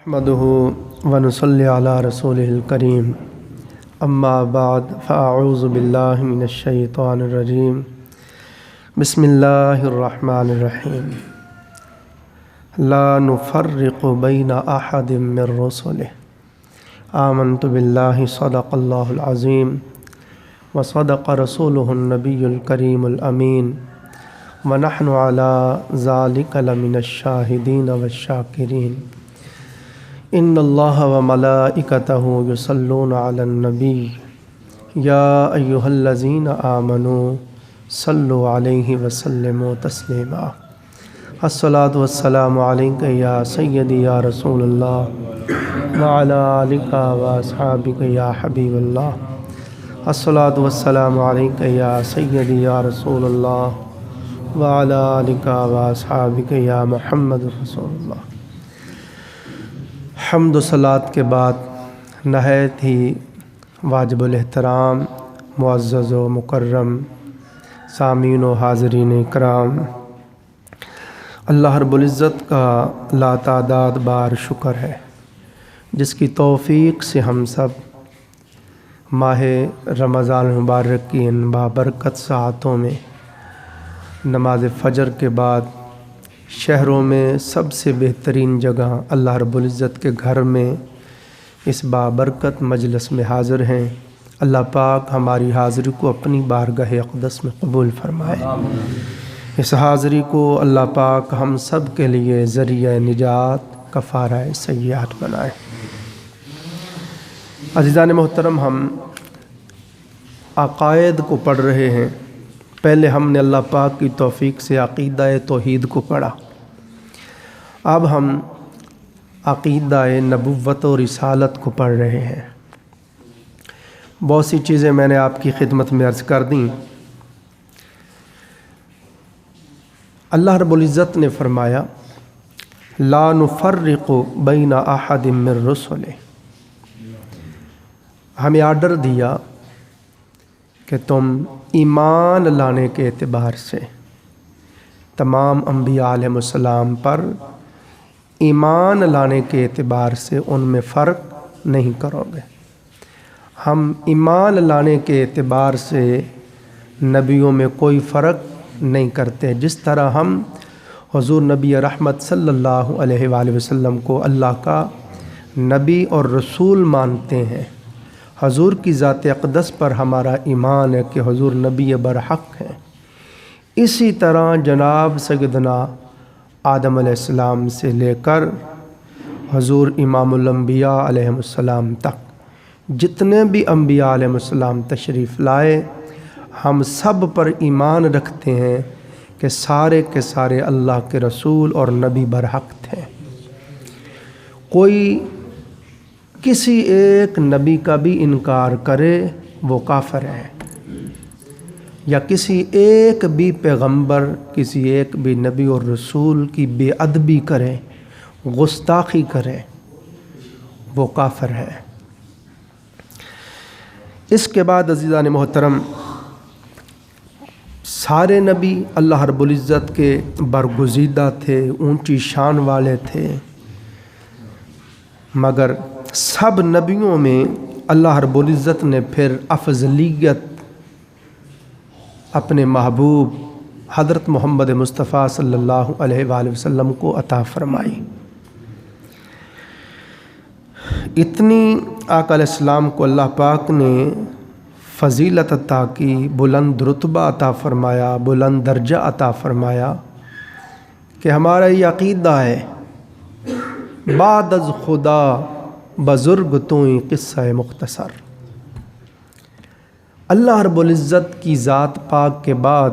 نحمده ونصلی علی رسولہ الکریم اما بعد فاعوذ باللہ من الشیطان الرجیم بسم اللہ الرحمن الرحیم لا نفرق بین احد من رسلہ آمنت باللہ صدق اللہ العظیم وصدق رسولہ النبی الکریم الامین ونحن علی ذالک لمن الشاہدین والشاکرین ان اللہ وملائکتہ یصلون علی النبی یا ایہا الذین آمنوا صلوا علیہ وسلموا تسلیما الصلاۃ والسلام علیک یا سیدی یا رسول اللہ وعلی آلک واصحابک یا حبیب اللہ الصلاۃ والسلام علیک یا سیدی یا رسول اللہ وعلی آلک واصحابک یا محمد رسول اللہ۔ حمد و صلات کے بعد نہایت ہی واجب الاحترام معزز و مکرم سامعین و حاضرین اکرام، اللہ رب العزت کا لاتعداد بار شکر ہے جس کی توفیق سے ہم سب ماہ رمضان المبارک کی ان بابرکت ساعتوں میں نماز فجر کے بعد شہروں میں سب سے بہترین جگہ اللہ رب العزت کے گھر میں اس بابرکت مجلس میں حاضر ہیں۔ اللہ پاک ہماری حاضری کو اپنی بارگاہ اقدس میں قبول فرمائے۔ اس حاضری کو اللہ پاک ہم سب کے لیے ذریعہ نجات کفارہ سیئات بنائے۔ عزیزان محترم، ہم عقائد کو پڑھ رہے ہیں۔ پہلے ہم نے اللہ پاک کی توفیق سے عقیدہ توحید کو پڑھا، اب ہم عقیدہ نبوت و رسالت کو پڑھ رہے ہیں۔ بہت سی چیزیں میں نے آپ کی خدمت میں عرض کر دیں۔ اللہ رب العزت نے فرمایا لا نفرق بین احد من رسلہ، ہمیں آرڈر دیا کہ تم ایمان لانے کے اعتبار سے تمام انبیاء علیہ السلام پر ایمان لانے کے اعتبار سے ان میں فرق نہیں کرو گے۔ ہم ایمان لانے کے اعتبار سے نبیوں میں کوئی فرق نہیں کرتے، جس طرح ہم حضور نبی رحمت صلی اللہ علیہ وآلہ وسلم کو اللہ کا نبی اور رسول مانتے ہیں۔ حضور کی ذات اقدس پر ہمارا ایمان ہے کہ حضور نبی برحق ہیں۔ اسی طرح جناب سیدنا آدم علیہ السلام سے لے کر حضور امام الانبیاء علیہ السلام تک جتنے بھی انبیاء علیہ السلام تشریف لائے، ہم سب پر ایمان رکھتے ہیں کہ سارے کے سارے اللہ کے رسول اور نبی برحق تھے۔ کوئی کسی ایک نبی کا بھی انکار کرے وہ کافر ہے، یا کسی ایک بھی پیغمبر، کسی ایک بھی نبی اور رسول کی بے ادبی کرے، گستاخی کرے، وہ کافر ہے۔ اس کے بعد عزیزان محترم، سارے نبی اللہ رب العزت کے برگزیدہ تھے، اونچی شان والے تھے، مگر سب نبیوں میں اللہ رب العزت نے پھر افضلیت اپنے محبوب حضرت محمد مصطفیٰ صلی اللہ علیہ وآلہ وسلم کو عطا فرمائی۔ اتنی آقا علیہ السلام کو اللہ پاک نے فضیلت عطا کی، بلند رتبہ عطا فرمایا، بلند درجہ عطا فرمایا کہ ہمارا یہ عقیدہ ہے بعد از خدا بزرگ توئیں قصہ مختصر۔ اللہ رب العزت کی ذات پاک کے بعد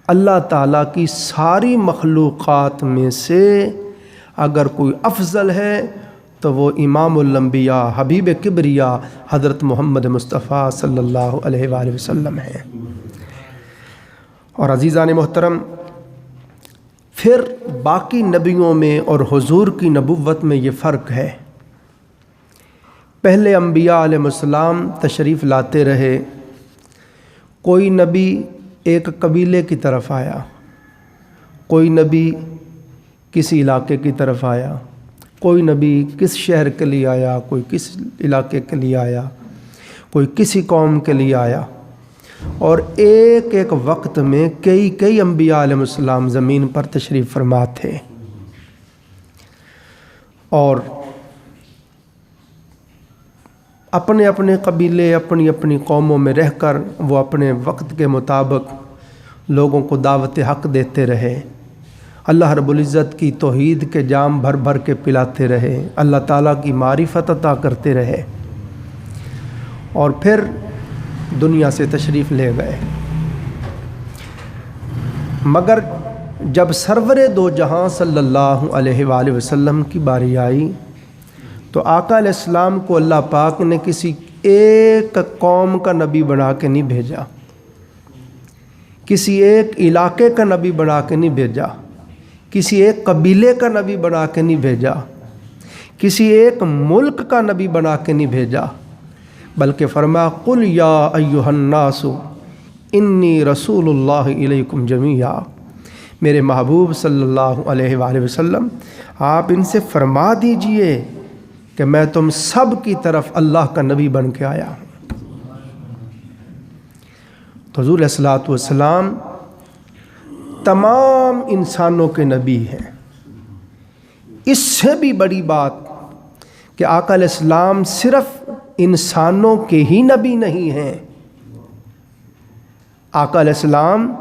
اللہ تعالیٰ کی ساری مخلوقات میں سے اگر کوئی افضل ہے تو وہ امام الانبیاء حبیب کبریا حضرت محمد مصطفیٰ صلی اللہ علیہ وآلہ وسلم ہیں۔ اور عزیزان محترم، پھر باقی نبیوں میں اور حضور کی نبوت میں یہ فرق ہے۔ پہلے انبیاء علیہ السلام تشریف لاتے رہے، کوئی نبی ایک قبیلے کی طرف آیا، کوئی نبی کسی علاقے کی طرف آیا، کوئی نبی کس شہر کے لیے آیا، کوئی کس علاقے کے لیے آیا، کوئی کسی قوم کے لیے آیا، اور ایک ایک وقت میں کئی انبیاء علیہ السلام زمین پر تشریف فرما تھے، اور اپنے اپنے قبیلے اپنی اپنی قوموں میں رہ کر وہ اپنے وقت کے مطابق لوگوں کو دعوت حق دیتے رہے، اللہ رب العزت کی توحید کے جام بھر بھر کے پلاتے رہے، اللہ تعالیٰ کی معرفت عطا کرتے رہے، اور پھر دنیا سے تشریف لے گئے۔ مگر جب سرور دو جہاں صلی اللہ علیہ وآلہ وسلم کی باری آئی تو آقا علیہ السلام کو اللہ پاک نے کسی ایک قوم کا نبی بنا کے نہیں بھیجا، کسی ایک علاقے کا نبی بنا کے نہیں بھیجا، کسی ایک قبیلے کا نبی بنا کے نہیں بھیجا، کسی ایک ملک کا نبی بنا کے نہیں بھیجا، بلکہ فرمایا قل یا ایھا الناس انی رسول اللہ الیکم جمیعا، میرے محبوب صلی اللہ علیہ وآلہ وسلم آپ ان سے فرما دیجئے کہ میں تم سب کی طرف اللہ کا نبی بن کے آیا ہوں۔ تو حضور علیہ الصلوۃ والسلام تمام انسانوں کے نبی ہیں۔ اس سے بھی بڑی بات کہ آقا علیہ السلام صرف انسانوں کے ہی نبی نہیں ہیں، آقا علیہ السلام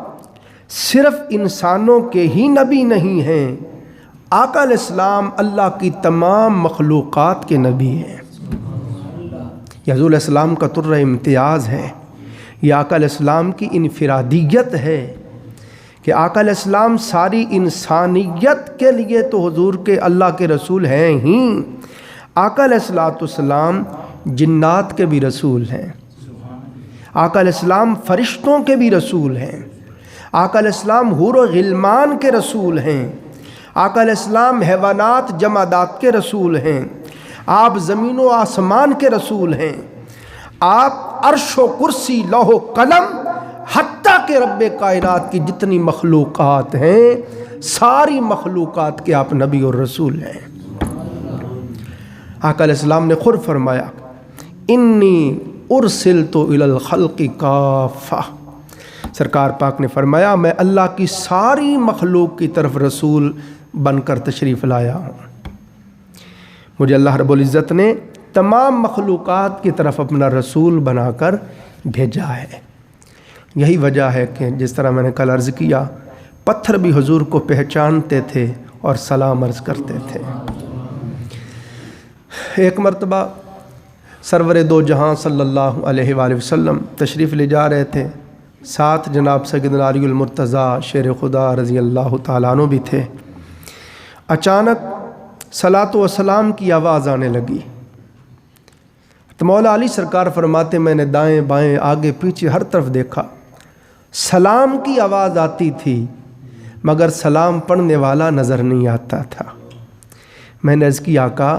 صرف انسانوں کے ہی نبی نہیں ہیں، آقا علیہ السلام اللہ کی تمام مخلوقات کے نبی ہیں۔ یہ حضور علیہ السلام کا طر امتیاز ہے، یہ آقا علیہ السلام کی انفرادیت ہے کہ آقا علیہ السلام ساری انسانیت کے لیے تو حضور کے اللہ کے رسول ہیں ہی، آقا علیہ السلام جنات کے بھی رسول ہیں، آقا علیہ السلام فرشتوں کے بھی رسول ہیں، آقا علیہ السلام حور و غلمان کے رسول ہیں، آقا علیہ السلام حیوانات جمادات کے رسول ہیں، آپ زمین و آسمان کے رسول ہیں، آپ عرش و کرسی لوح و قلم حتیٰ کہ رب کائنات کی جتنی مخلوقات ہیں ساری مخلوقات کے آپ نبی اور رسول ہیں۔ آقا علیہ السلام نے خود فرمایا انی ارسلت الی الخلق کافہ، سرکار پاک نے فرمایا میں اللہ کی ساری مخلوق کی طرف رسول بن کر تشریف لایا ہوں، مجھے اللہ رب العزت نے تمام مخلوقات کی طرف اپنا رسول بنا کر بھیجا ہے۔ یہی وجہ ہے کہ جس طرح میں نے کل عرض کیا پتھر بھی حضور کو پہچانتے تھے اور سلام عرض کرتے تھے۔ ایک مرتبہ سرور دو جہاں صلی اللہ علیہ وآلہ وسلم تشریف لے جا رہے تھے، ساتھ جناب سیدنا علی المرتضیٰ شیر خدا رضی اللہ تعالیٰ عنہ بھی تھے۔ اچانک صلاۃ و سلام کی آواز آنے لگی تو مولا علی سرکار فرماتے میں نے دائیں بائیں آگے پیچھے ہر طرف دیکھا، سلام کی آواز آتی تھی مگر سلام پڑھنے والا نظر نہیں آتا تھا۔ میں نے عرض کی آقا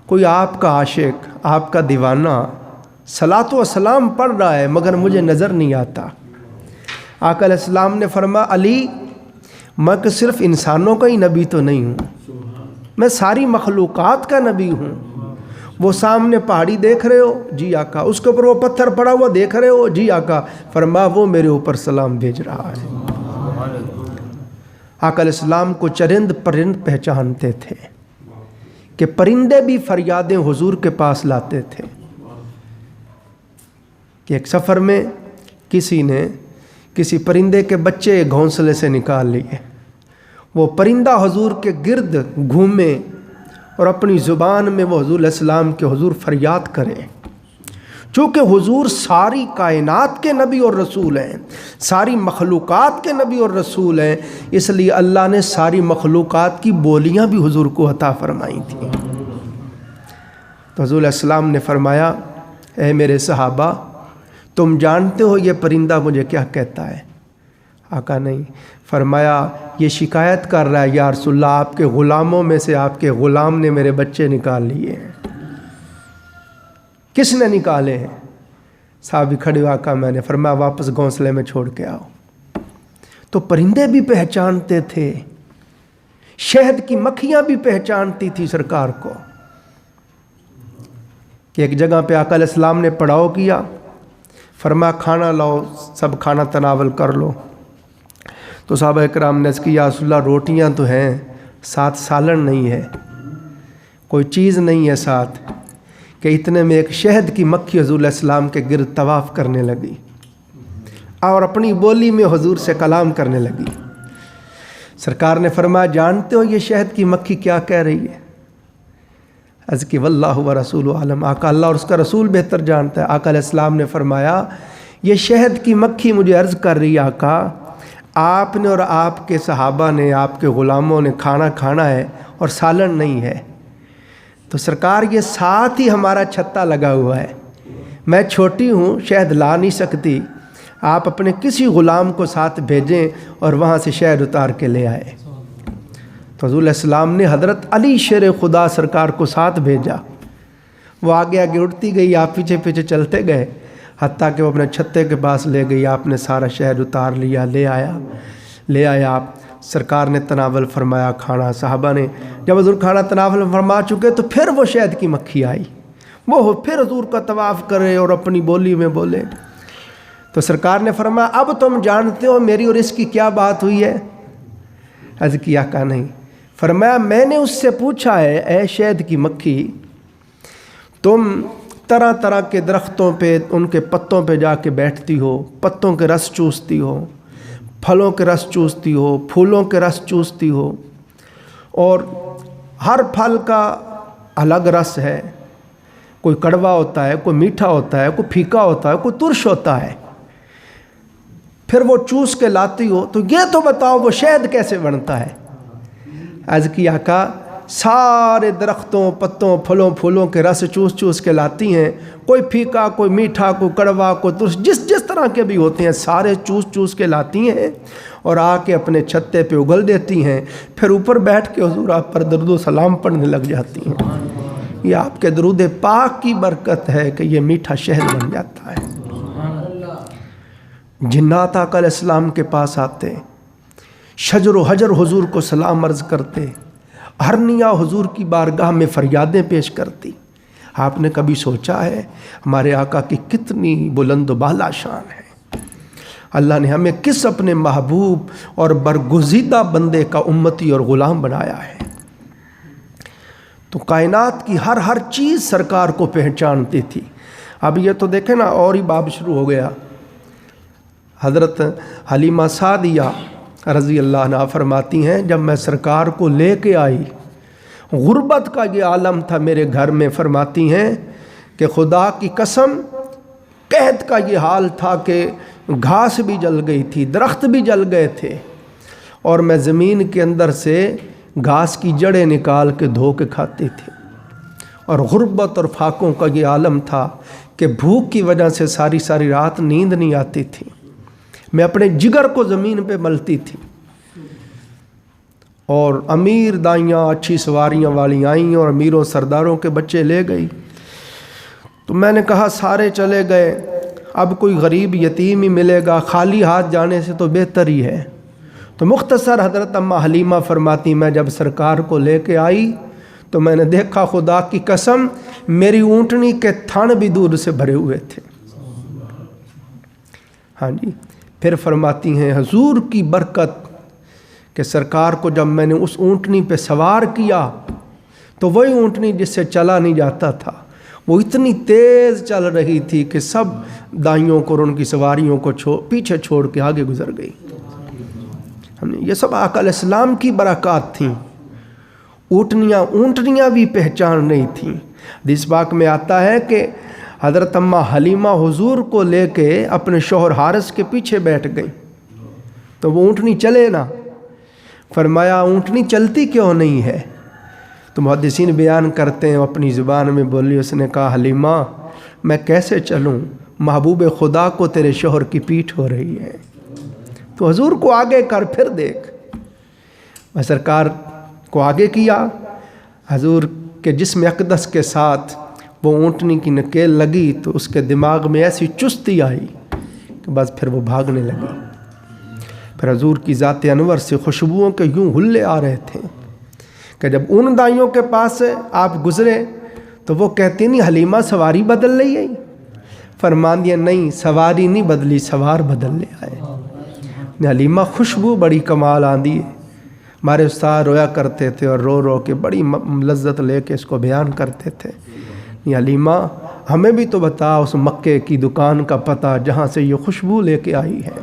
کوئی آپ کا عاشق آپ کا دیوانہ صلاۃ و سلام پڑھ رہا ہے مگر مجھے نظر نہیں آتا۔ آقا علیہ السلام نے فرمایا علی میں کہ صرف انسانوں کا ہی نبی تو نہیں ہوں، میں ساری مخلوقات کا نبی ہوں۔ وہ سامنے پہاڑی دیکھ رہے ہو؟ جی آقا۔ اس کے اوپر وہ پتھر پڑا ہوا دیکھ رہے ہو؟ جی آقا۔ فرمایا وہ میرے اوپر سلام بھیج رہا ہے۔ آقا علیہ السلام کو چرند پرند پہچانتے تھے کہ پرندے بھی فریادیں حضور کے پاس لاتے تھے کہ ایک سفر میں کسی نے کسی پرندے کے بچے گھونسلے سے نکال لیے، وہ پرندہ حضور کے گرد گھومے اور اپنی زبان میں وہ حضور علیہ السلام کے حضور فریاد کرے۔ چونکہ حضور ساری کائنات کے نبی اور رسول ہیں، ساری مخلوقات کے نبی اور رسول ہیں، اس لیے اللہ نے ساری مخلوقات کی بولیاں بھی حضور کو عطا فرمائی تھیں۔ تو حضور علیہ السلام نے فرمایا اے میرے صحابہ تم جانتے ہو یہ پرندہ مجھے کیا کہتا ہے؟ آقا نہیں۔ فرمایا یہ شکایت کر رہا ہے یا رسول اللہ آپ کے غلاموں میں سے آپ کے غلام نے میرے بچے نکال لیے ہیں۔ کس نے نکالے ہیں؟ صحابی کھڑے ہوئے آقا میں نے۔ فرمایا واپس گھونسلے میں چھوڑ کے آؤ۔ تو پرندے بھی پہچانتے تھے شہد کی مکھیاں بھی پہچانتی تھی سرکار کو کہ ایک جگہ پہ آقا علیہ السلام نے پڑاؤ کیا، فرمایا کھانا لاؤ، سب کھانا تناول کر لو۔ تو صحابہ اکرام نے کہا یا رسول اللہ روٹیاں تو ہیں، ساتھ سالن نہیں ہے، کوئی چیز نہیں ہے ساتھ، کہ اتنے میں ایک شہد کی مکھی حضور علیہ السلام کے گرد طواف کرنے لگی اور اپنی بولی میں حضور سے کلام کرنے لگی۔ سرکار نے فرمایا جانتے ہو یہ شہد کی مکھی کیا کہہ رہی ہے؟ عرض کی واللہ و رسول عالم، آقا اللہ اور اس کا رسول بہتر جانتا ہے۔ آقا علیہ السلام نے فرمایا یہ شہد کی مکھی مجھے عرض کر رہی ہے آقا آپ نے اور آپ کے صحابہ نے، آپ کے غلاموں نے کھانا کھانا ہے اور سالن نہیں ہے، تو سرکار یہ ساتھ ہی ہمارا چھتا لگا ہوا ہے، میں چھوٹی ہوں شہد لا نہیں سکتی، آپ اپنے کسی غلام کو ساتھ بھیجیں اور وہاں سے شہد اتار کے لے آئے۔ تو حضور علیہ السلام نے حضرت علی شیر خدا سرکار کو ساتھ بھیجا، وہ آگے آگے اڑتی گئی، آپ پیچھے پیچھے چلتے گئے، حتیٰ کہ وہ اپنے چھتے کے پاس لے گئی، آپ نے سارا شہد اتار لیا، لے آیا آپ سرکار نے تناول فرمایا کھانا۔ صحابہ نے جب حضور کھانا تناول فرما چکے تو پھر وہ شہد کی مکھی آئی، وہ پھر حضور کا طواف کرے اور اپنی بولی میں بولے۔ تو سرکار نے فرمایا اب تم جانتے ہو میری اور اس کی کیا بات ہوئی ہے؟ عرض کیا کہا نہیں۔ فرمایا میں نے اس سے پوچھا ہے اے شہد کی مکھی تم طرح طرح کے درختوں پہ ان کے پتوں پہ جا کے بیٹھتی ہو، پتوں کے رس چوستی ہو، پھلوں کے رس چوستی ہو، پھولوں کے رس چوستی ہو، اور ہر پھل کا الگ رس ہے، کوئی کڑوا ہوتا ہے، کوئی میٹھا ہوتا ہے، کوئی پھیکا ہوتا ہے، کوئی ترش ہوتا ہے، پھر وہ چوس کے لاتی ہو، تو یہ تو بتاؤ وہ شہد کیسے بنتا ہے؟ عرض کیا آقا سارے درختوں پتوں پھلوں پھولوں کے رس چوس چوس کے لاتی ہیں، کوئی پھیکا کوئی میٹھا کوئی کڑوا کوئی ترش، جس طرح کے بھی ہوتے ہیں سارے چوس چوس کے لاتی ہیں اور آ کے اپنے چھتے پہ اگل دیتی ہیں، پھر اوپر بیٹھ کے حضور آپ پر درود و سلام پڑھنے لگ جاتی ہیں۔ یہ آپ کے درود پاک کی برکت ہے کہ یہ میٹھا شہد بن جاتا ہے۔ جنات آقا علیہ السلام کے پاس آتے، شجر و حجر حضور کو سلام عرض کرتے، ہرنیا حضور کی بارگاہ میں فریادیں پیش کرتی۔ آپ نے کبھی سوچا ہے ہمارے آقا کی کتنی بلند و بالا شان ہے؟ اللہ نے ہمیں کس اپنے محبوب اور برگزیدہ بندے کا امتی اور غلام بنایا ہے۔ تو کائنات کی ہر چیز سرکار کو پہچانتی تھی۔ اب یہ تو دیکھیں نا اور ہی باب شروع ہو گیا۔ حضرت حلیمہ سعدیہ رضی اللہ عنہا فرماتی ہیں جب میں سرکار کو لے کے آئی، غربت کا یہ عالم تھا میرے گھر میں، فرماتی ہیں کہ خدا کی قسم قحط کا یہ حال تھا کہ گھاس بھی جل گئی تھی، درخت بھی جل گئے تھے، اور میں زمین کے اندر سے گھاس کی جڑیں نکال کے دھو کے کھاتی تھی، اور غربت اور فاقوں کا یہ عالم تھا کہ بھوک کی وجہ سے ساری رات نیند نہیں آتی تھی، میں اپنے جگر کو زمین پہ ملتی تھی، اور امیر دائیاں اچھی سواریاں والی آئیں اور امیروں سرداروں کے بچے لے گئی، تو میں نے کہا سارے چلے گئے، اب کوئی غریب یتیم ہی ملے گا، خالی ہاتھ جانے سے تو بہتر ہی ہے۔ تو مختصر حضرت اماں حلیمہ فرماتی میں جب سرکار کو لے کے آئی تو میں نے دیکھا خدا کی قسم میری اونٹنی کے تھن بھی دودھ سے بھرے ہوئے تھے۔ ہاں جی، پھر فرماتی ہیں حضور کی برکت کہ سرکار کو جب میں نے اس اونٹنی پہ سوار کیا تو وہی اونٹنی جس سے چلا نہیں جاتا تھا وہ اتنی تیز چل رہی تھی کہ سب دائیوں کو اور ان کی سواریوں کو پیچھے چھوڑ کے آگے گزر گئی۔ یہ سب آقا علیہ السلام کی برکات تھیں۔ اونٹنیاں بھی پہچان نہیں تھیں۔ حدیث پاک میں آتا ہے کہ حضرت اماں حلیمہ حضور کو لے کے اپنے شوہر حارث کے پیچھے بیٹھ گئی تو وہ اونٹنی چلے نہ۔ فرمایا اونٹنی چلتی کیوں نہیں ہے؟ تو محدثین بیان کرتے ہیں اپنی زبان میں بولی، اس نے کہا حلیمہ میں کیسے چلوں، محبوب خدا کو تیرے شوہر کی پیٹھ ہو رہی ہے۔ تو حضور کو آگے کر پھر دیکھ۔ میں سرکار کو آگے کیا، حضور کے جسم اقدس کے ساتھ وہ اونٹنی کی نکیل لگی تو اس کے دماغ میں ایسی چستی آئی کہ بس پھر وہ بھاگنے لگی۔ پھر حضور کی ذات انور سے خوشبوؤں کے یوں ہلے آ رہے تھے کہ جب ان دائیوں کے پاس سے آپ گزرے تو وہ کہتی نہیں حلیمہ سواری بدل لئی آئی؟ فرمان دیا نہیں، سواری نہیں بدلی، سوار بدل لے آئے۔ حلیمہ خوشبو بڑی کمال آندی ہے، ہمارے استاد رویا کرتے تھے اور رو رو کے بڑی لذت لے کے اس کو بیان کرتے تھے۔ حلیمہ ہمیں بھی تو بتا اس مکے کی دکان کا پتہ جہاں سے یہ خوشبو لے کے آئی ہے،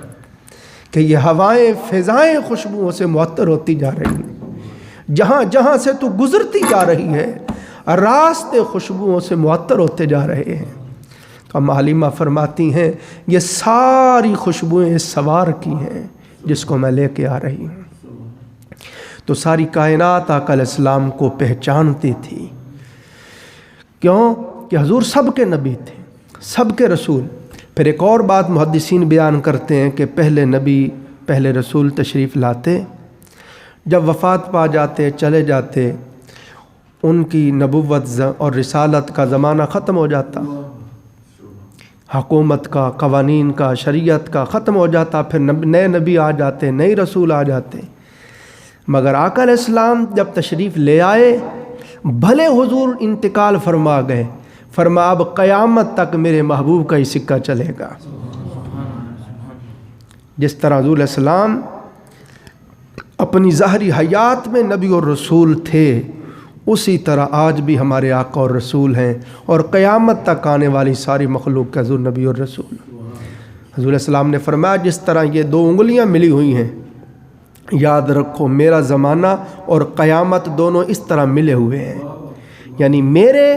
کہ یہ ہوائیں فضائیں خوشبوؤں سے معطر ہوتی جا رہی ہیں، جہاں جہاں سے تو گزرتی جا رہی ہے راستے خوشبوؤں سے معطر ہوتے جا رہے ہیں۔ تو ہم حلیمہ فرماتی ہیں یہ ساری خوشبوئیں اس سوار کی ہیں جس کو میں لے کے آ رہی ہوں۔ تو ساری کائنات آقا علیہ السلام کو پہچانتی تھی، کیوں کہ حضور سب کے نبی تھے، سب کے رسول۔ پھر ایک اور بات محدثین بیان کرتے ہیں کہ پہلے نبی پہلے رسول تشریف لاتے، جب وفات پا جاتے چلے جاتے، ان کی نبوت اور رسالت کا زمانہ ختم ہو جاتا، حکومت کا، قوانین کا، شریعت کا ختم ہو جاتا، پھر نئے نبی آ جاتے، نئے رسول آ جاتے۔ مگر آقا علیہ السلام جب تشریف لے آئے، بھلے حضور انتقال فرما گئے، فرما اب قیامت تک میرے محبوب کا ہی سکہ چلے گا۔ جس طرح حضور علیہ السلام اپنی ظاہری حیات میں نبی اور رسول تھے، اسی طرح آج بھی ہمارے آقا اور رسول ہیں، اور قیامت تک آنے والی ساری مخلوق کا حضور نبی اور رسول۔ حضور علیہ السلام نے فرمایا جس طرح یہ دو انگلیاں ملی ہوئی ہیں، یاد رکھو میرا زمانہ اور قیامت دونوں اس طرح ملے ہوئے ہیں، یعنی میرے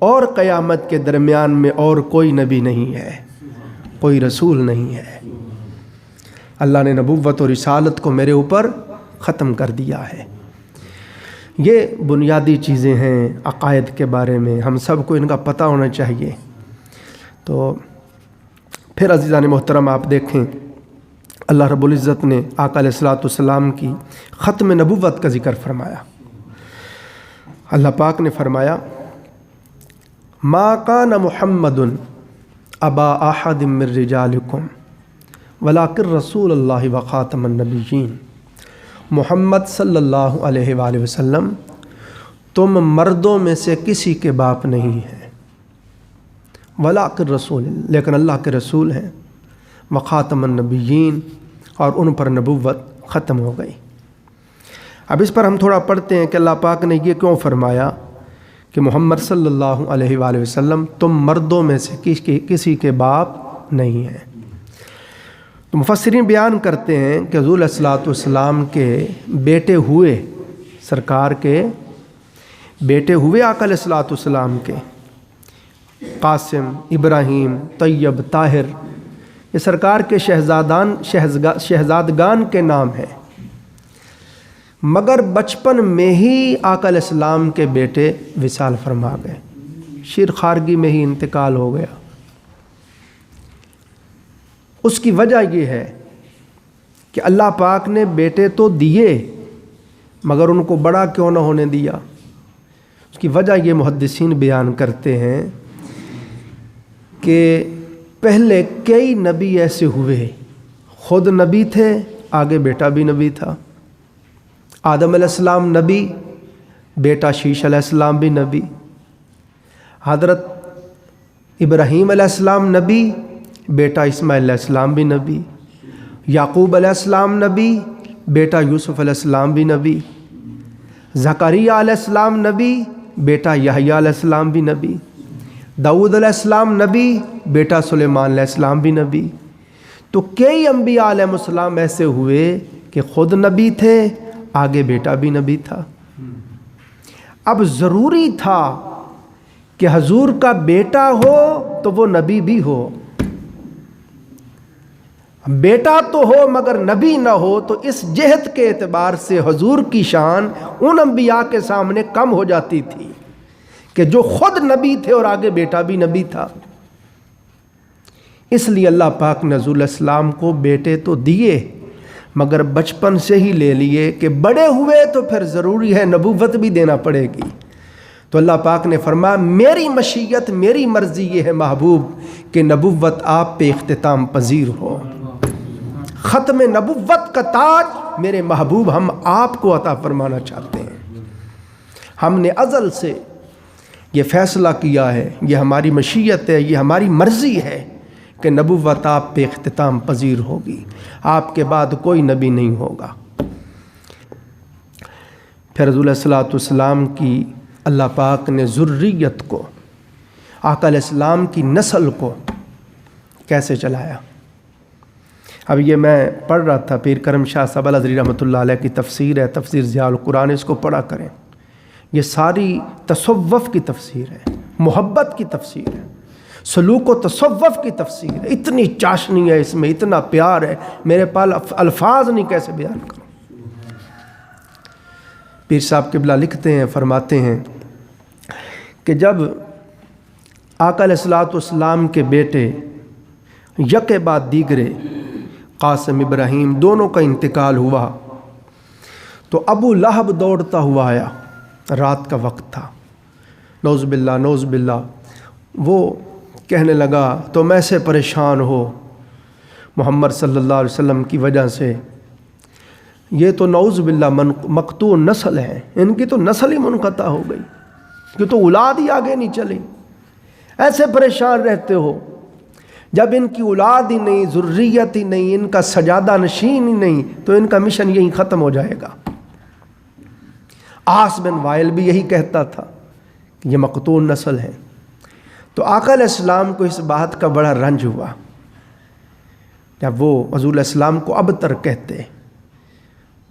اور قیامت کے درمیان میں اور کوئی نبی نہیں ہے، کوئی رسول نہیں ہے۔ اللہ نے نبوت اور رسالت کو میرے اوپر ختم کر دیا ہے۔ یہ بنیادی چیزیں ہیں عقائد کے بارے میں، ہم سب کو ان کا پتہ ہونا چاہیے۔ تو پھر عزیزان محترم آپ دیکھیں اللہ رب العزت نے آقا علیہ الصلوۃ والسلام کی ختم نبوت کا ذکر فرمایا۔ اللہ پاک نے فرمایا ما کان محمد ابا احد من رجالکم ولکن رسول اللہ وخاتم النبیین۔ محمد صلی اللہ علیہ وآلہ وسلم تم مردوں میں سے کسی کے باپ نہیں ہیں، ولکن رسول، لیکن اللہ کے رسول ہیں، وخاتم النبیین، اور ان پر نبوت ختم ہو گئی۔ اب اس پر ہم تھوڑا پڑھتے ہیں کہ اللہ پاک نے یہ کیوں فرمایا کہ محمد صلی اللہ علیہ وآلہ وسلم تم مردوں میں سے کسی کے باپ نہیں ہیں۔ تو مفسرین بیان کرتے ہیں کہ حضور علیہ الصلوۃ والسلام کے بیٹے ہوئے، سرکار کے بیٹے ہوئے آقا علیہ الصلوۃ والسلام کے، قاسم، ابراہیم، طیب، طاہر، یہ سرکار کے شہزادگان کے نام ہیں، مگر بچپن میں ہی آقا علیہ السلام کے بیٹے وصال فرما گئے، شیر خارگی میں ہی انتقال ہو گیا۔ اس کی وجہ یہ ہے کہ اللہ پاک نے بیٹے تو دیے مگر ان کو بڑا کیوں نہ ہونے دیا۔ اس کی وجہ یہ محدثین بیان کرتے ہیں کہ پہلے کئی نبی ایسے ہوئے، خود نبی تھے، آگے بیٹا بھی نبی تھا۔ آدم علیہ السلام نبی، بیٹا شیش علیہ السلام بھی نبی۔ حضرت ابراہیم علیہ السلام نبی، بیٹا اسماعیل علیہ السلام بھی نبی۔ یعقوب علیہ السلام نبی، بیٹا یوسف علیہ السلام بھی نبی۔ زکریا علیہ السلام نبی، بیٹا یحییٰ علیہ السلام بھی نبی۔ داؤد علیہ السلام نبی، بیٹا سلیمان علیہ السلام بھی نبی۔ تو کئی انبیاء علیہ السلام ایسے ہوئے کہ خود نبی تھے، آگے بیٹا بھی نبی تھا۔ اب ضروری تھا کہ حضور کا بیٹا ہو تو وہ نبی بھی ہو، بیٹا تو ہو مگر نبی نہ ہو، تو اس جہت کے اعتبار سے حضور کی شان ان انبیاء کے سامنے کم ہو جاتی تھی کہ جو خود نبی تھے اور آگے بیٹا بھی نبی تھا۔ اس لیے اللہ پاک نے حضور علیہ السلام کو بیٹے تو دیے مگر بچپن سے ہی لے لیے کہ بڑے ہوئے تو پھر ضروری ہے نبوت بھی دینا پڑے گی۔ تو اللہ پاک نے فرمایا میری مشیت، میری مرضی یہ ہے محبوب کہ نبوت آپ پہ اختتام پذیر ہو، ختم نبوت کا تاج میرے محبوب ہم آپ کو عطا فرمانا چاہتے ہیں۔ ہم نے ازل سے یہ فیصلہ کیا ہے، یہ ہماری مشیت ہے، یہ ہماری مرضی ہے کہ نبوت آپ پہ اختتام پذیر ہوگی، آپ کے بعد کوئی نبی نہیں ہوگا۔ پھر رسول صلی اللہ علیہ وسلم کی اللہ پاک نے ذریت کو، آقا علیہ السلام کی نسل کو کیسے چلایا۔ اب یہ میں پڑھ رہا تھا، پیر کرم شاہ صاحب الازہری رحمۃ اللہ علیہ کی تفسیر ہے، تفسیر ضیاء القرآن، اس کو پڑھا کریں۔ یہ ساری تصوف کی تفسیر ہے، محبت کی تفسیر ہے، سلوک و تصوف کی تفسیر ہے۔ اتنی چاشنی ہے اس میں، اتنا پیار ہے، میرے پاس الفاظ نہیں کیسے بیان کروں۔ پیر صاحب قبلہ لکھتے ہیں، فرماتے ہیں کہ جب آقا علیہ الصلوۃ والسلام کے بیٹے یکے بعد دیگرے قاسم ابراہیم دونوں کا انتقال ہوا تو ابو لہب دوڑتا ہوا آیا، رات کا وقت تھا، نعوذ باللہ نعوذ باللہ۔ وہ کہنے لگا تم ایسے پریشان ہو محمد صلی اللہ علیہ وسلم کی وجہ سے، یہ تو نعوذ باللہ مقطوع نسل ہے، ان کی تو نسل ہی منقطع ہو گئی، یہ تو اولاد ہی آگے نہیں چلی، ایسے پریشان رہتے ہو جب ان کی اولاد ہی نہیں، ذریت ہی نہیں، ان کا سجادہ نشین ہی نہیں، تو ان کا مشن یہیں ختم ہو جائے گا۔ عاص بن وائل بھی یہی کہتا تھا کہ یہ مقتول نسل ہے۔ تو آقا علیہ السلام کو اس بات کا بڑا رنج ہوا جب وہ حضور علیہ السلام کو ابتر کہتے،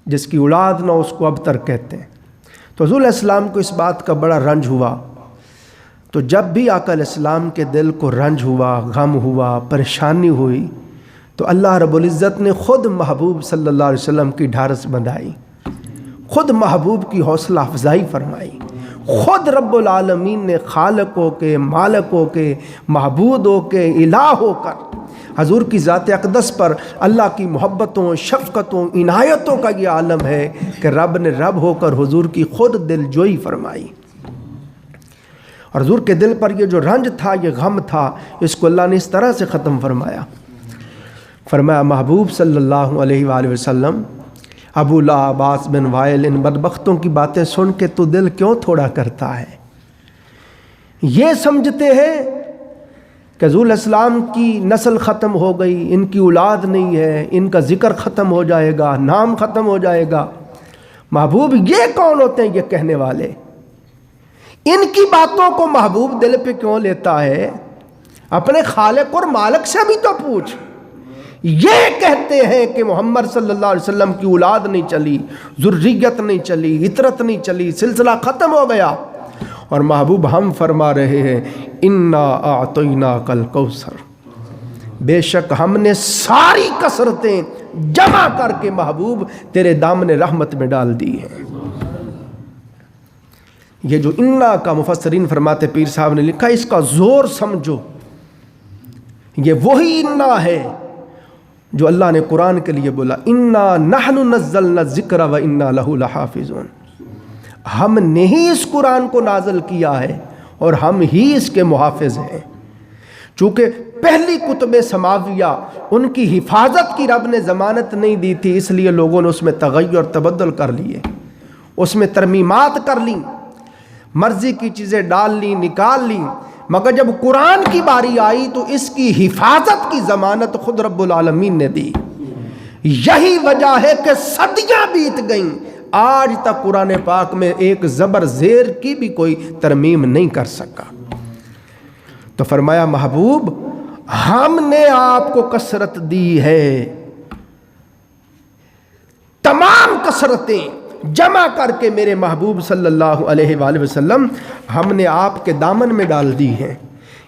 جس کی اولاد نہ اس کو ابتر کہتے، تو حضور علیہ السلام کو اس بات کا بڑا رنج ہوا۔ تو جب بھی آقا علیہ السلام کے دل کو رنج ہوا، غم ہوا، پریشانی ہوئی، تو اللہ رب العزت نے خود محبوب صلی اللہ علیہ وسلم کی ڈھارس بندھائی، خود محبوب کی حوصلہ افزائی فرمائی، خود رب العالمین نے خالق ہو کے، مالک ہو کے، معبود ہو کے، الہ ہو کر حضور کی ذات اقدس پر اللہ کی محبتوں، شفقتوں، عنایتوں کا یہ عالم ہے کہ رب نے رب ہو کر حضور کی خود دل جوئی فرمائی۔ اور حضور کے دل پر یہ جو رنج تھا، یہ غم تھا، اس کو اللہ نے اس طرح سے ختم فرمایا۔ فرمایا محبوب صلی اللہ علیہ وآلہ وسلم، ابو لہب، عاص بن وائل، ان بدبختوں کی باتیں سن کے تو دل کیوں تھوڑا کرتا ہے؟ یہ سمجھتے ہیں کہ حضور علیہ السلام کی نسل ختم ہو گئی، ان کی اولاد نہیں ہے، ان کا ذکر ختم ہو جائے گا، نام ختم ہو جائے گا۔ محبوب یہ کون ہوتے ہیں یہ کہنے والے؟ ان کی باتوں کو محبوب دل پہ کیوں لیتا ہے؟ اپنے خالق اور مالک سے بھی تو پوچھ۔ یہ کہتے ہیں کہ محمد صلی اللہ علیہ وسلم کی اولاد نہیں چلی، ذریت نہیں چلی، عطرت نہیں چلی، سلسلہ ختم ہو گیا۔ اور محبوب ہم فرما رہے ہیں انا اعطیناک الکوثر، بے شک ہم نے ساری کثرتیں جمع کر کے محبوب تیرے دامن رحمت میں ڈال دی ہیں۔ یہ جو انا کا مفسرین فرماتے، پیر صاحب نے لکھا، اس کا زور سمجھو، یہ وہی انا ہے جو اللہ نے قرآن کے لیے بولا، انا نحن نزلنا الذکر و انا لہ لحافظون، ہم نے ہی اس قرآن کو نازل کیا ہے اور ہم ہی اس کے محافظ ہیں۔ چونکہ پہلی کتب سماویہ، ان کی حفاظت کی رب نے ضمانت نہیں دی تھی، اس لیے لوگوں نے اس میں تغیر تبدل کر لیے، اس میں ترمیمات کر لیں، مرضی کی چیزیں ڈال لیں، نکال لیں۔ مگر جب قرآن کی باری آئی تو اس کی حفاظت کی ضمانت خود رب العالمین نے دی۔ یہی وجہ ہے کہ صدیاں بیت گئیں، آج تک قرآن پاک میں ایک زبر زیر کی بھی کوئی ترمیم نہیں کر سکا۔ تو فرمایا محبوب ہم نے آپ کو کثرت دی ہے، تمام کثرتیں جمع کر کے میرے محبوب صلی اللہ علیہ وآلہ وسلم ہم نے آپ کے دامن میں ڈال دی ہیں۔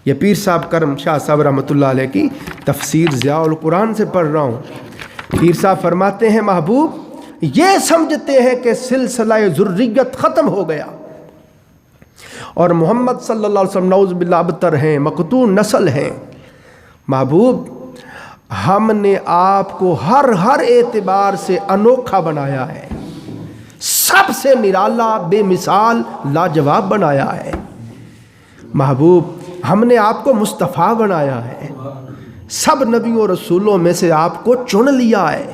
یہ پیر صاحب کرم شاہ صاحب رحمۃ اللہ علیہ کی تفسیر ضیاء القرآن سے پڑھ رہا ہوں۔ پیر صاحب فرماتے ہیں محبوب یہ سمجھتے ہیں کہ سلسلہ ذریت ختم ہو گیا اور محمد صلی اللہ علیہ وسلم نعوذ باللہ ابتر ہیں، مقطوع نسل ہیں۔ محبوب ہم نے آپ کو ہر اعتبار سے انوکھا بنایا ہے، سب سے نرالا، بے مثال، لاجواب بنایا ہے۔ محبوب ہم نے آپ کو مصطفیٰ بنایا ہے، سب نبیوں اور رسولوں میں سے آپ کو چن لیا ہے۔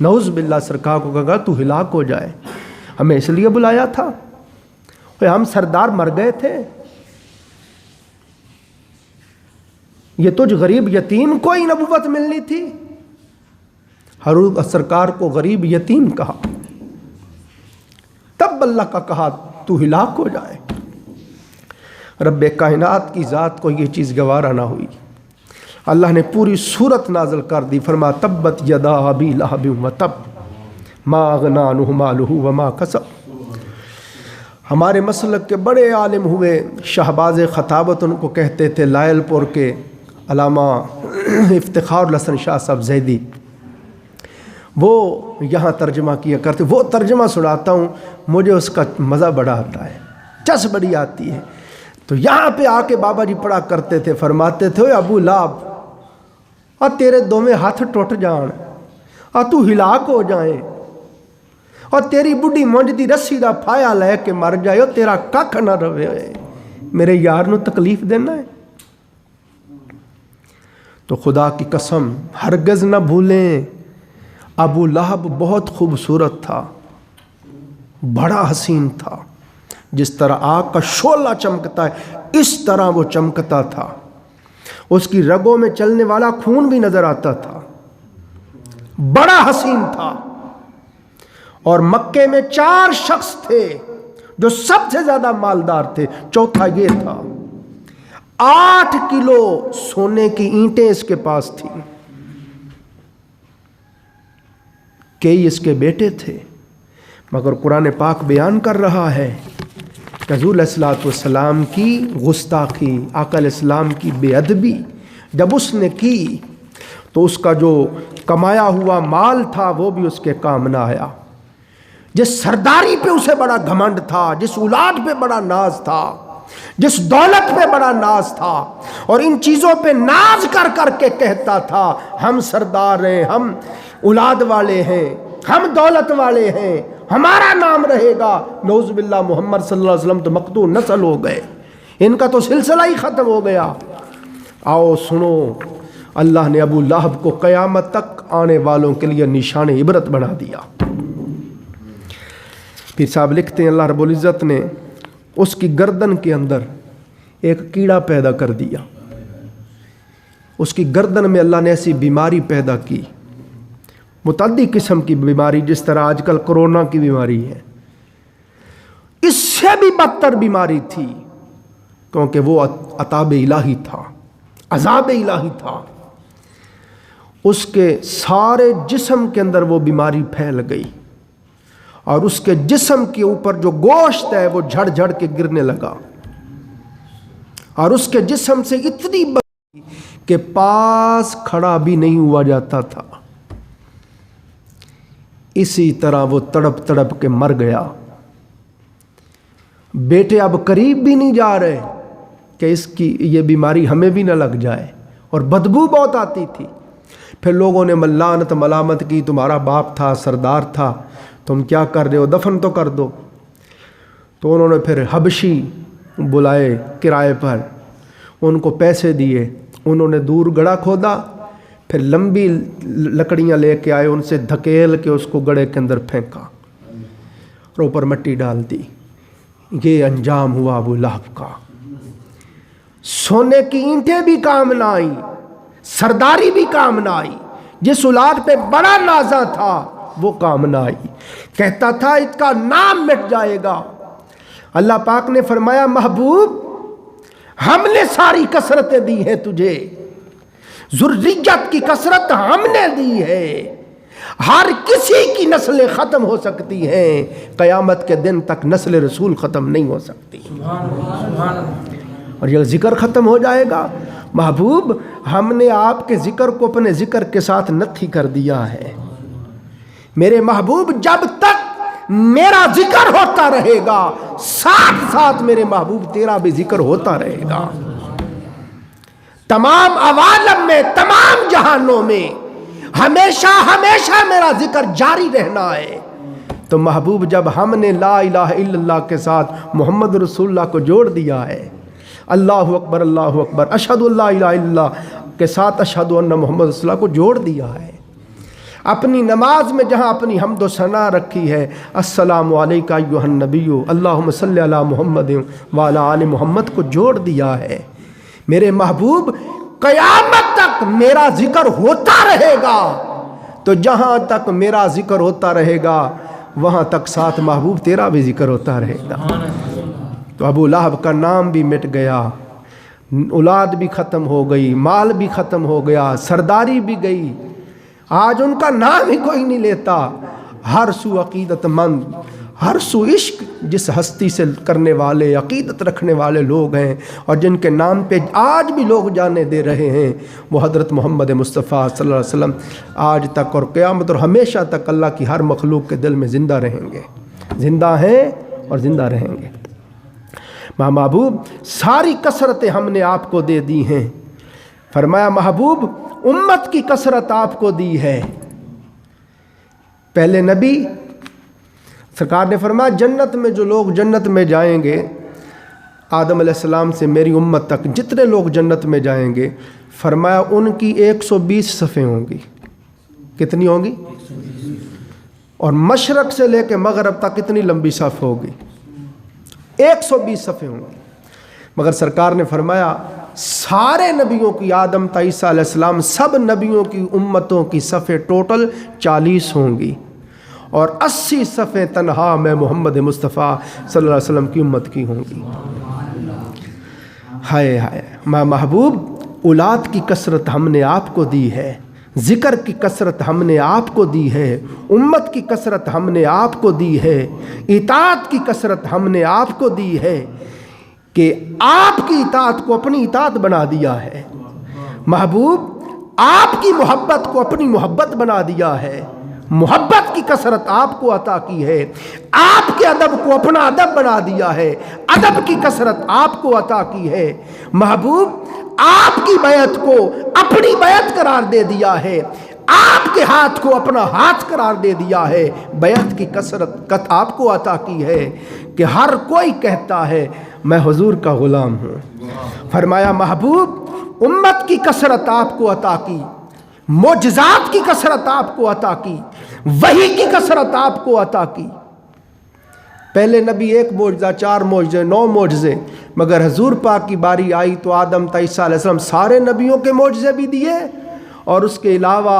نعوذ باللہ سرکار کو کہا تو ہلاک ہو جائے، ہمیں اس لیے بلایا تھا؟ ہم سردار مر گئے تھے، یہ تجھ غریب یتیم کو ہی نبوت ملنی تھی؟ حضور سرکار کو غریب یتیم کہا، تب اللہ کا کہا تو ہلاک ہو جائے۔ رب کائنات کی ذات کو یہ چیز گوارا نہ ہوئی، اللہ نے پوری صورت نازل کر دی، فرما تبت یدا ابی لہب وتب ما اغنی عنہ مالہ وما کسب۔ ہمارے مسلک کے بڑے عالم ہوئے شہباز خطابت ان کو کہتے تھے، لائل پور کے علامہ افتخار الحسن شاہ صاحب زیدی، وہ یہاں ترجمہ کیا کرتے، وہ ترجمہ سناتا ہوں، مجھے اس کا مزہ بڑا آتا ہے، چس بڑی آتی ہے۔ تو یہاں پہ آ کے بابا جی پڑھا کرتے تھے، فرماتے تھے ابو لہب اور تیرے دوویں ہاتھ ٹوٹ جان اور تو ہلاک ہو جائیں اور تیری بڈھی مونج دی رسی دا پھایا لے کے مر جائے اور تیرا ککھ نہ رہے، میرے یار نو تکلیف دینا ہے؟ تو خدا کی قسم ہرگز نہ بھولیں، ابو لہب بہت خوبصورت تھا، بڑا حسین تھا، جس طرح آگ کا شعلہ چمکتا ہے اس طرح وہ چمکتا تھا، اس کی رگوں میں چلنے والا خون بھی نظر آتا تھا، بڑا حسین تھا۔ اور مکے میں 4 شخص تھے جو سب سے زیادہ مالدار تھے، چوتھا یہ تھا۔ 8 کلو سونے کی اینٹیں اس کے پاس تھیں، کئی اس کے بیٹے تھے، مگر قرآن پاک بیان کر رہا ہے کہ حضور علیہ الصلوۃ والسلام کی گستاخی، آقا علیہ السلام کی بے ادبی جب اس نے کی تو اس کا جو کمایا ہوا مال تھا وہ بھی اس کے کام نہ آیا۔ جس سرداری پہ اسے بڑا گھمنڈ تھا، جس اولاد پہ بڑا ناز تھا، جس دولت پہ بڑا ناز تھا، اور ان چیزوں پہ ناز کر کر کے کہتا تھا ہم سردار ہیں، ہم اولاد والے ہیں، ہم دولت والے ہیں، ہمارا نام رہے گا، نعوذ باللہ محمد صلی اللہ علیہ وسلم تو مقطوع نسل ہو گئے، ان کا تو سلسلہ ہی ختم ہو گیا۔ آؤ سنو، اللہ نے ابو لہب کو قیامت تک آنے والوں کے لیے نشان عبرت بنا دیا۔ پھر صاحب لکھتے ہیں اللہ رب العزت نے اس کی گردن کے اندر ایک کیڑا پیدا کر دیا، اس کی گردن میں اللہ نے ایسی بیماری پیدا کی، متعدد قسم کی بیماری، جس طرح آج کل کرونا کی بیماری ہے، اس سے بھی بدتر بیماری تھی، کیونکہ وہ عطاب الہی تھا، عذاب الہی تھا۔ اس کے سارے جسم کے اندر وہ بیماری پھیل گئی اور اس کے جسم کے اوپر جو گوشت ہے وہ جھڑ جھڑ کے گرنے لگا، اور اس کے جسم سے اتنی بدبو کہ پاس کھڑا بھی نہیں ہوا جاتا تھا۔ اسی طرح وہ تڑپ تڑپ کے مر گیا۔ بیٹے اب قریب بھی نہیں جا رہے کہ اس کی یہ بیماری ہمیں بھی نہ لگ جائے، اور بدبو بہت آتی تھی۔ پھر لوگوں نے لعنت ملامت کی، تمہارا باپ تھا، سردار تھا، تم کیا کر رہے ہو، دفن تو کر دو۔ تو انہوں نے پھر حبشی بلائے کرائے پر، ان کو پیسے دیے، انہوں نے دور گڑھا کھودا، پھر لمبی لکڑیاں لے کے آئے، ان سے دھکیل کے اس کو گڑھے کے اندر پھینکا اور اوپر مٹی ڈال دی۔ یہ انجام ہوا ابو لہب کا۔ سونے کی اینٹیں بھی کام نہ آئیں، سرداری بھی کام نہ آئی، جس اولاد پہ بڑا نازا تھا وہ کام نہ آئی، کہتا تھا اس کا نام مٹ جائے گا۔ اللہ پاک نے فرمایا محبوب ہم نے ساری کثرتیں دی ہیں تجھے، ذریت کی کثرت ہم نے دی ہے، ہر کسی کی نسلیں ختم ہو سکتی ہیں، قیامت کے دن تک نسل رسول ختم نہیں ہو سکتی، اور یہ ذکر ختم ہو جائے گا۔ محبوب ہم نے آپ کے ذکر کو اپنے ذکر کے ساتھ نتھی کر دیا ہے، میرے محبوب جب تک میرا ذکر ہوتا رہے گا ساتھ ساتھ میرے محبوب تیرا بھی ذکر ہوتا رہے گا۔ تمام عوالم میں، تمام جہانوں میں ہمیشہ ہمیشہ میرا ذکر جاری رہنا ہے۔ تو محبوب جب ہم نے لا الہ الا اللہ کے ساتھ محمد رسول اللہ کو جوڑ دیا ہے، اللہ اکبر اللہ اکبر، اشہد اللہ الہ الا اللہ کے ساتھ اشہد ان محمد رسول اللہ کو جوڑ دیا ہے، اپنی نماز میں جہاں اپنی حمد و ثنا رکھی ہے، السلام علیکہ ایھا النبی اللہم صلی علی محمد وعلی آل محمد کو جوڑ دیا ہے۔ میرے محبوب قیامت تک میرا ذکر ہوتا رہے گا، تو جہاں تک میرا ذکر ہوتا رہے گا وہاں تک ساتھ محبوب تیرا بھی ذکر ہوتا رہے گا۔ تو ابو لہب کا نام بھی مٹ گیا، اولاد بھی ختم ہو گئی، مال بھی ختم ہو گیا، سرداری بھی گئی، آج ان کا نام ہی کوئی نہیں لیتا۔ ہر سو عقیدت مند، ہر سو عشق جس ہستی سے کرنے والے، عقیدت رکھنے والے لوگ ہیں اور جن کے نام پہ آج بھی لوگ جانے دے رہے ہیں، وہ حضرت محمد مصطفیٰ صلی اللہ علیہ وسلم آج تک اور قیامت اور ہمیشہ تک اللہ کی ہر مخلوق کے دل میں زندہ رہیں گے، زندہ ہیں اور زندہ رہیں گے۔ محبوب ساری کثرتیں ہم نے آپ کو دے دی ہیں۔ فرمایا محبوب امت کی کثرت آپ کو دی ہے۔ پہلے نبی سرکار نے فرمایا جنت میں جو لوگ جنت میں جائیں گے، آدم علیہ السلام سے میری امت تک جتنے لوگ جنت میں جائیں گے، فرمایا ان کی 120 صفیں ہوں گی۔ کتنی ہوں گی؟ اور مشرق سے لے کے مغرب تک کتنی لمبی صف ہوگی؟ 120 صفیں ہوں گی۔ مگر سرکار نے فرمایا سارے نبیوں کی، آدم تا عیسیٰ علیہ السلام سب نبیوں کی امتوں کی صفیں ٹوٹل 40 ہوں گی، اور 80 صفیں تنہا میں محمد مصطفیٰ صلی اللہ علیہ وسلم کی امت کی ہوں گی۔ ہائے ہائے محبوب اولاد کی کثرت ہم نے آپ کو دی ہے، ذکر کی کثرت ہم نے آپ کو دی ہے، امت کی کثرت ہم نے آپ کو دی ہے، اطاعت کی کثرت ہم نے آپ کو دی ہے کہ آپ کی اطاعت کو اپنی اطاعت بنا دیا ہے۔ محبوب آپ کی محبت کو اپنی محبت بنا دیا ہے، محبت کی کثرت آپ کو عطا کی ہے، آپ کے ادب کو اپنا ادب بنا دیا ہے، ادب کی کثرت آپ کو عطا کی ہے۔ محبوب آپ کی بیعت کو اپنی بیعت قرار دے دیا ہے، آپ کے ہاتھ کو اپنا ہاتھ قرار دے دیا ہے، بیعت کی کثرت آپ کو عطا کی ہے کہ ہر کوئی کہتا ہے میں حضور کا غلام ہوں۔ فرمایا محبوب امت کی کثرت آپ کو عطا کی، معجزات کی کثرت آپ کو عطا کی، وحی کی کثرت آپ کو عطا کی۔ پہلے نبی 1 معجزہ، 4 معجزے، 9 معجزے، مگر حضور پاک کی باری آئی تو آدم تا عیسیٰ علیہ السلام سارے نبیوں کے معجزے بھی دیے، اور اس کے علاوہ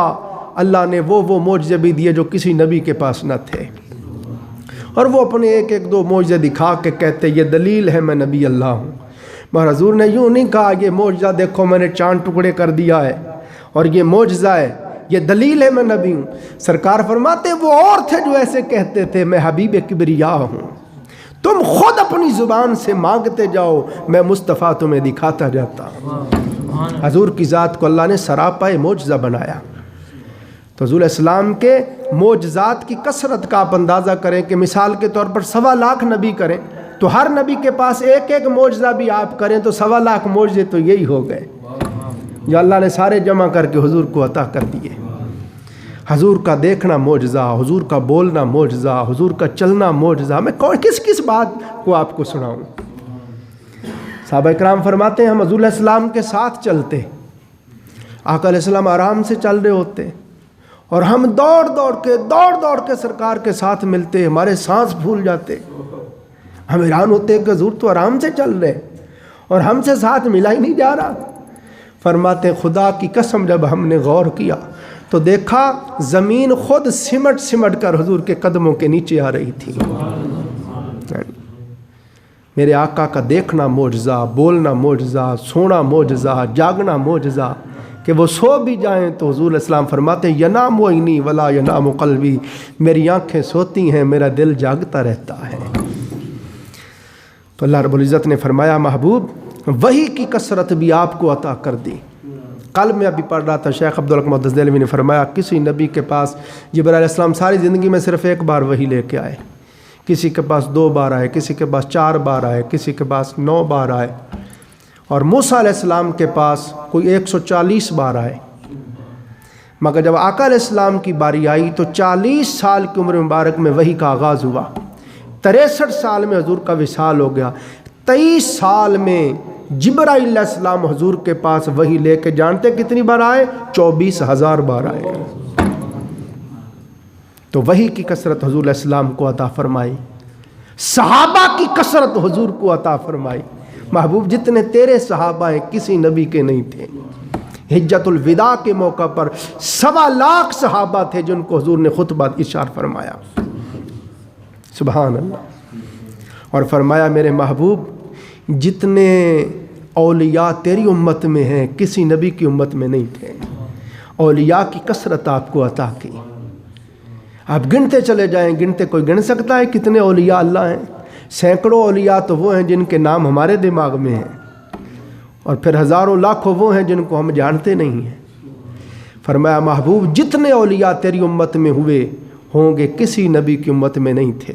اللہ نے وہ معجزے بھی دیے جو کسی نبی کے پاس نہ تھے، اور وہ اپنے 1-2 معجزے دکھا کے کہتے یہ دلیل ہے میں نبی اللہ ہوں۔ مگر حضور نے یوں نہیں کہا یہ معجزہ دیکھو میں نے چاند ٹکڑے کر دیا ہے اور یہ معجزہ ہے، یہ دلیل ہے میں نبی ہوں۔ سرکار فرماتے وہ اور تھے جو ایسے کہتے تھے میں حبیب کبریا ہوں، تم خود اپنی زبان سے مانگتے جاؤ، میں مصطفیٰ تمہیں دکھاتا جاتا ہوں۔ حضور کی ذات کو اللہ نے سراپا معجزہ بنایا۔ تو حضور السلام کے معجزات کی کثرت کا آپ اندازہ کریں کہ مثال کے طور پر 1.25 لاکھ نبی کریں تو ہر نبی کے پاس ایک معجزہ بھی آپ کریں تو 1.25 لاکھ معجزے تو یہی ہو گئے جو اللہ نے سارے جمع کر کے حضور کو عطا کر دیے۔ حضور کا دیکھنا معجزہ، حضور کا بولنا معجزہ، حضور کا چلنا معجزہ، میں کس بات کو آپ کو سناؤں؟ صحابہ کرام فرماتے ہیں ہم حضور علیہ السلام کے ساتھ چلتے، آقا علیہ السلام آرام سے چل رہے ہوتے اور ہم دوڑ کے سرکار کے ساتھ ملتے، ہمارے سانس پھول جاتے، ہم حیران ہوتے کہ حضور تو آرام سے چل رہے اور ہم سے ساتھ ملا ہی نہیں جا رہا۔ فرماتے خدا کی قسم جب ہم نے غور کیا تو دیکھا زمین خود سمٹ کر حضور کے قدموں کے نیچے آ رہی تھی۔ میرے آقا کا دیکھنا معجزہ، بولنا معجزہ، سونا معجزہ، جاگنا معجزہ کہ وہ سو بھی جائیں تو حضور علیہ السلام فرماتے ہیں ینام عینی ولا ینام قلبی، میری آنکھیں سوتی ہیں میرا دل جاگتا رہتا ہے۔ تو اللہ رب العزت نے فرمایا محبوب وحی کی کثرت بھی آپ کو عطا کر دی۔ کل میں ابھی پڑھ رہا تھا شیخ عبدالحق محدث دہلوی نے فرمایا کسی نبی کے پاس جبرائیل علیہ السلام ساری زندگی میں صرف 1 بار وحی لے کے آئے، کسی کے پاس 2 بار آئے، کسی کے پاس 4 بار آئے، کسی کے پاس 9 بار آئے، اور موسیٰ علیہ السلام کے پاس کوئی 140 بار آئے۔ مگر جب آقا علیہ السلام کی باری آئی تو 40 سال کی عمر مبارک میں وحی کا آغاز ہوا، 63 سال میں حضور کا وصال ہو گیا، 23 سال میں جبرائیل علیہ السلام حضور کے پاس وحی لے کے جانتے کتنی بار آئے؟ 24,000 بار آئے۔ تو وحی کی کثرت حضور علیہ السلام کو عطا فرمائی، صحابہ کی کثرت حضور کو عطا فرمائی۔ محبوب جتنے تیرے صحابہ ہیں کسی نبی کے نہیں تھے۔ حجت الوداع کے موقع پر 1.25 لاکھ صحابہ تھے جن کو حضور نے خطبہ ارشاد فرمایا، سبحان اللہ۔ اور فرمایا میرے محبوب جتنے اولیاء تیری امت میں ہیں کسی نبی کی امت میں نہیں تھے۔ اولیاء کی کثرت آپ کو عطا کی، آپ گنتے چلے جائیں، گنتے کوئی گن سکتا ہے کتنے اولیاء اللہ ہیں؟ سینکڑوں اولیاء تو وہ ہیں جن کے نام ہمارے دماغ میں ہیں، اور پھر ہزاروں لاکھوں وہ ہیں جن کو ہم جانتے نہیں ہیں۔ فرمایا محبوب جتنے اولیاء تیری امت میں ہوئے ہوں گے کسی نبی کی امت میں نہیں تھے۔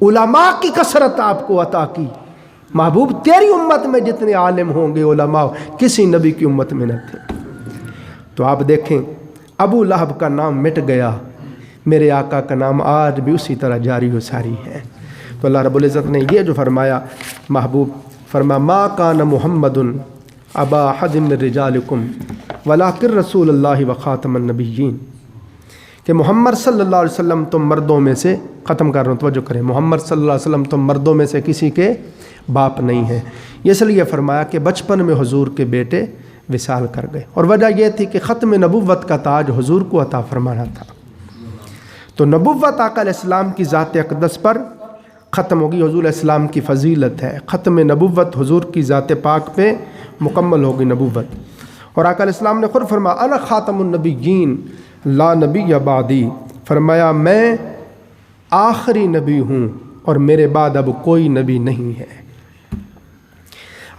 علماء کی کثرت آپ کو عطا کی، محبوب تیری امت میں جتنے عالم ہوں گے علماء کسی نبی کی امت میں نہ تھے۔ تو آپ دیکھیں ابو لہب کا نام مٹ گیا، میرے آقا کا نام آج بھی اسی طرح جاری و ساری ہے۔ تو اللہ رب العزت نے یہ جو فرمایا، محبوب فرما ما کان محمد ابا احد من رجالکم ولکن رسول اللہ وخاتم النبیین، کہ محمد صلی اللہ علیہ وسلم تم مردوں میں سے، ختم کر رہا ہوں توجہ کریں، محمد صلی اللہ علیہ وسلم تم مردوں میں سے کسی کے باپ نہیں ہیں۔ اس لیے فرمایا کہ بچپن میں حضور کے بیٹے وصال کر گئے، اور وجہ یہ تھی کہ ختم نبوت کا تاج حضور کو عطا فرمانا تھا۔ تو نبوت آقا علیہ السلام کی ذات اقدس پر ختم ہوگی، حضور علیہ السلام کی فضیلت ہے، ختم نبوت حضور کی ذات پاک پہ مکمل ہوگی نبوت۔ اور آقا علیہ السلام نے خود فرمایا انا خاتم النبیین لا نبی بعدی، فرمایا میں آخری نبی ہوں اور میرے بعد اب کوئی نبی نہیں ہے۔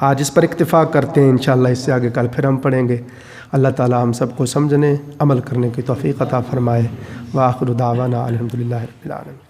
آج اس پر اکتفا کرتے ہیں، انشاءاللہ اس سے آگے کل پھر ہم پڑھیں گے۔ اللہ تعالی ہم سب کو سمجھنے عمل کرنے کی توفیق عطا فرمائے۔ وآخر دعوانا الحمدللہ رب العالمین۔